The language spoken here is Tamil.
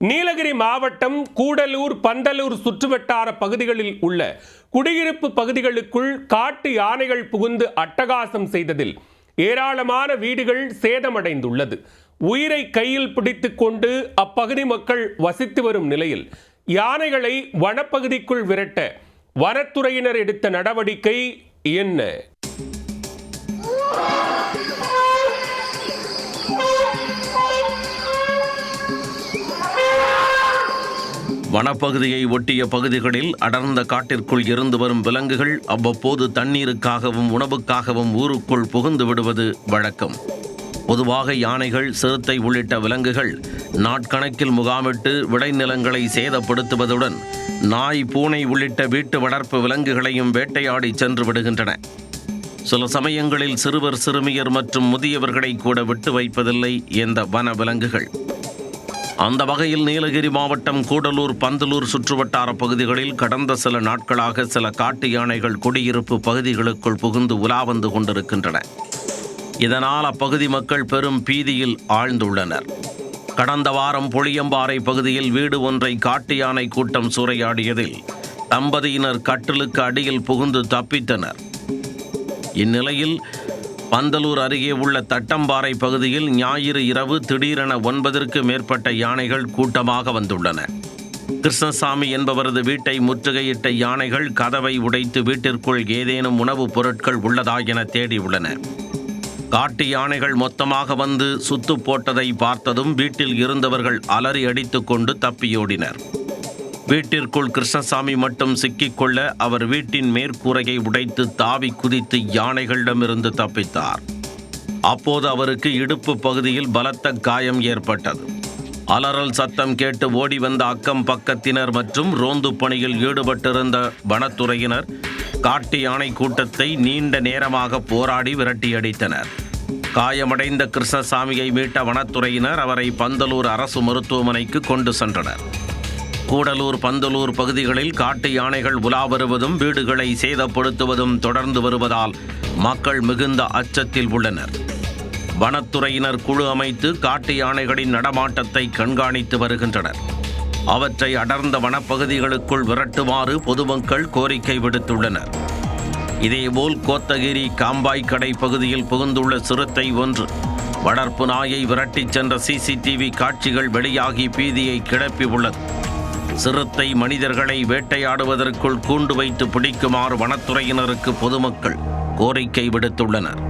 நீலகிரி மாவட்டம் கூடலூர், பந்தலூர் சுற்றுவட்டார பகுதிகளில் உள்ள குடியிருப்பு பகுதிகளுக்குள் காட்டு யானைகள் புகுந்து அட்டகாசம் செய்ததில் ஏராளமான வீடுகள் சேதமடைந்துள்ளது. உயிரை கையில் பிடித்துக் கொண்டு அப்பகுதி மக்கள் வசித்து வரும் நிலையில் யானைகளை வனப்பகுதிக்குள் விரட்ட வனத்துறையினர் எடுத்த நடவடிக்கை என்ன? வனப்பகுதியை ஒட்டிய பகுதிகளில் அடர்ந்த காட்டிற்குள் இருந்து வரும் விலங்குகள் அவ்வப்போது தண்ணீருக்காகவும் உணவுக்காகவும் ஊருக்குள் புகுந்து விடுவது வழக்கம். பொதுவாக யானைகள், சிறுத்தை உள்ளிட்ட விலங்குகள் நாட்கணக்கில் முகாமிட்டு விளைநிலங்களை சேதப்படுத்துவதுடன் நாய், பூனை உள்ளிட்ட வீட்டு வளர்ப்பு விலங்குகளையும் வேட்டையாடி சென்று விடுகின்றன. சில சமயங்களில் சிறுவர், சிறுமியர் மற்றும் முதியவர்களை கூட விட்டு வைப்பதில்லை இந்த வன விலங்குகள். அந்த வகையில் நீலகிரி மாவட்டம் கூடலூர், பந்தலூர் சுற்றுவட்டார பகுதிகளில் கடந்த சில நாட்களாக சில காட்டு யானைகள் குடியிருப்பு பகுதிகளுக்குள் புகுந்து உலா வந்து கொண்டிருக்கின்றன. இதனால் அப்பகுதி மக்கள் பெரும் பீதியில் ஆழ்ந்துள்ளனர். கடந்த வாரம் புளியம்பாறை பகுதியில் வீடு ஒன்றை காட்டு யானை கூட்டம் சூறையாடியதில் தம்பதியினர் கட்டிலுக்கு அடியில் புகுந்து தப்பித்தனர். இந்நிலையில் பந்தலூர் அருகே உள்ள தட்டம்பாறை பகுதியில் ஞாயிறு இரவு திடீரென 9ற்கு மேற்பட்ட யானைகள் கூட்டமாக வந்துள்ளன. கிருஷ்ணசாமி என்பவரது வீட்டை முற்றுகையிட்ட யானைகள் கதவை உடைத்து வீட்டிற்குள் ஏதேனும் உணவுப் பொருட்கள் உள்ளதா என தேடியுள்ளன. காட்டு யானைகள் மொத்தமாக வந்து சுத்து போட்டதை பார்த்ததும் வீட்டில் இருந்தவர்கள் அலறி அடித்து கொண்டு தப்பியோடினர். வீட்டிற்குள் கிருஷ்ணசாமி மட்டும் சிக்கிக்கொள்ள அவர் வீட்டின் மேற்கூரையை உடைத்து தாவி குதித்து யானைகளிடமிருந்து தப்பித்தார். அப்போது அவருக்கு இடுப்பு பகுதியில் பலத்த காயம் ஏற்பட்டது. அலறல் சத்தம் கேட்டு ஓடி வந்த அக்கம் பக்கத்தினர் மற்றும் ரோந்து பணியில் ஈடுபட்டிருந்த வனத்துறையினர் காட்டு யானை கூட்டத்தை நீண்ட நேரமாக போராடி விரட்டியடித்தனர். காயமடைந்த கிருஷ்ணசாமியை மீட்ட வனத்துறையினர் அவரை பந்தலூர் அரசு மருத்துவமனைக்கு கொண்டு சென்றனர். கூடலூர், பந்தலூர் பகுதிகளில் காட்டு யானைகள் உலா வருவதும் வீடுகளை சேதப்படுத்துவதும் தொடர்ந்து வருவதால் மக்கள் மிகுந்த அச்சத்தில் உள்ளனர். வனத்துறையினர் குழு அமைத்து காட்டு யானைகளின் நடமாட்டத்தை கண்காணித்து வருகின்றனர். அவற்றை அடர்ந்த வனப்பகுதிகளுக்குள் விரட்டுமாறு பொதுமக்கள் கோரிக்கை விடுத்துள்ளனர். இதேபோல் கோத்தகிரி காம்பாய்க்கடை பகுதியில் புகுந்துள்ள சிறுத்தை ஒன்று வளர்ப்பு நாயை விரட்டிச் சென்ற CCTV காட்சிகள் வெளியாகி பீதியை கிளப்பி உள்ளது. சிறுத்தை மனிதர்களை வேட்டையாடுவதற்குள் கூண்டு வைத்து பிடிக்குமாறு வனத்துறையினருக்கு பொதுமக்கள் கோரிக்கை விடுத்துள்ளனர்.